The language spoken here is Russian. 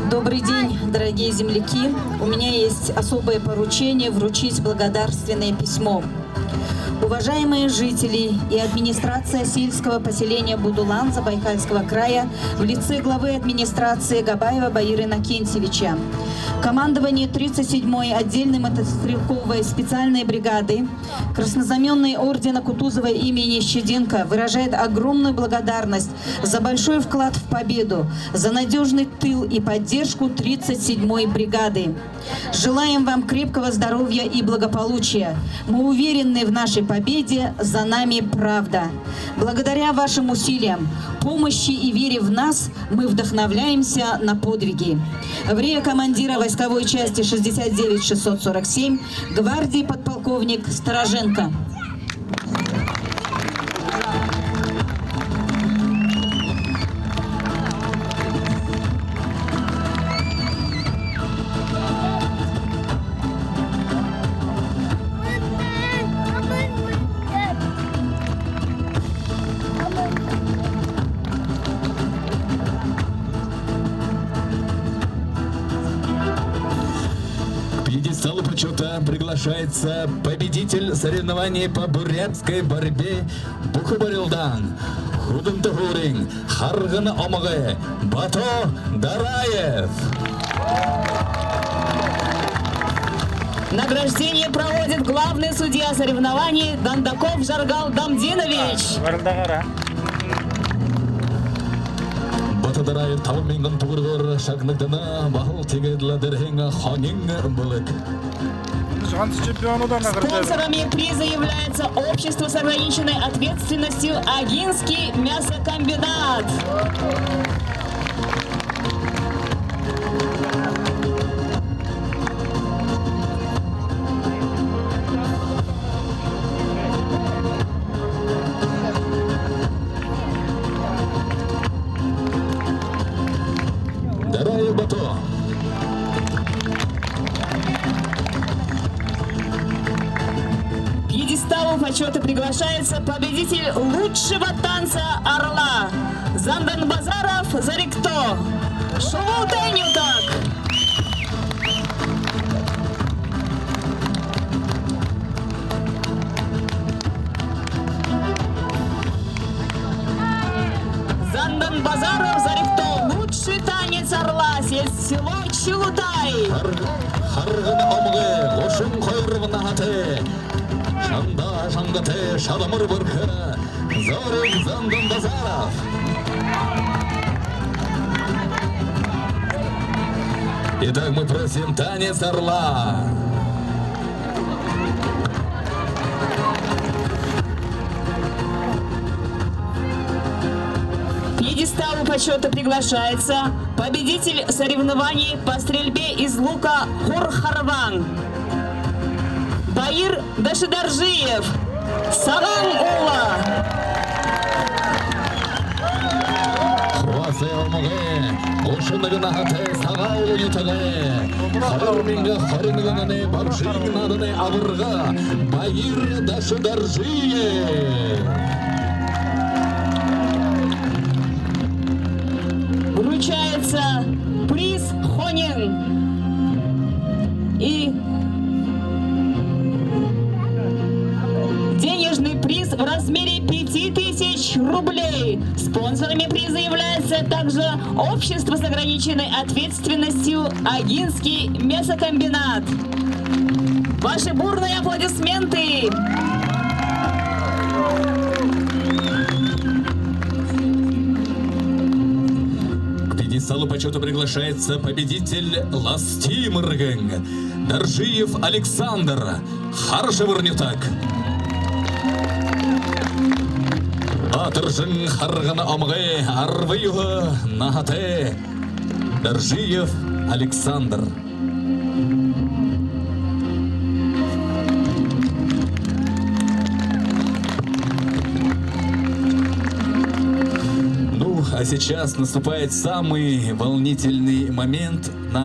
Добрый день, дорогие земляки. У меня есть особое поручение вручить благодарственное письмо. Уважаемые жители и администрация сельского поселения Будулан Забайкальского края в лице главы администрации Габаева Баира Иннокентьевича, командование 37-й отдельной мотострелковой специальной бригады, краснознаменный ордена Кутузова имени Щеденко выражает огромную благодарность за большой вклад в победу, за надежный тыл и поддержку 37-й бригады. Желаем вам крепкого здоровья и благополучия. Мы уверены в нашей победе, за нами правда. Благодаря вашим усилиям, помощи и вере в нас мы вдохновляемся на подвиги. Врея командира войсковой части 69647 гвардии подполковник Стороженко. К пьедесталу почета приглашается победитель соревнований по бурятской борьбе Бухубарилдан, Худымтыгурин, Харгана Омагы, Бато Дараев. Награждение проводит главный судья соревнований Дандаков Жаргал Дамдинович. Бато Дараев тавминган тугургор шагнагдана бахыл тегедладерхенга хонин булык. Спонсорами приза является общество с ограниченной ответственностью Агинский мясокомбинат. Дараев Бато. К пьедесталу почета приглашается победитель лучшего танца «Орла» Зандан Базаров Зарикто. Шулутеню так! Зандан Базаров Зарикто. Лучший танец «Орла» село Чулутай. Харгана Омагы, Лошун Койрвана Хате, Шанда Шангате, Шадамыр Бурка, Зорин Зандан Базаров. Итак, мы просим танец орла. К пьедесталу почета приглашается победитель соревнований по стрельбе из лука Хурхарван Баир Дашидаржиев. Саган Ула. Хуасе Омагы, Лошундагана Хате, Сагаулу Ютаге, Харминга Харинганане, Баршигнадане Авырга, Баир Дашидаржиев. Вручается приз Хонин и денежный приз в размере 5000 рублей. Спонсорами приза является также общество с ограниченной ответственностью Агинский мясокомбинат. Ваши бурные аплодисменты! К пьедесталу почета приглашается победитель Ластимыргэн, Даржиев Александр, Харшевырнютак. Атыржын Харгана Омагы, Арвыюга Нахате, Даржиев Александр. Ну, а сейчас наступает самый волнительный момент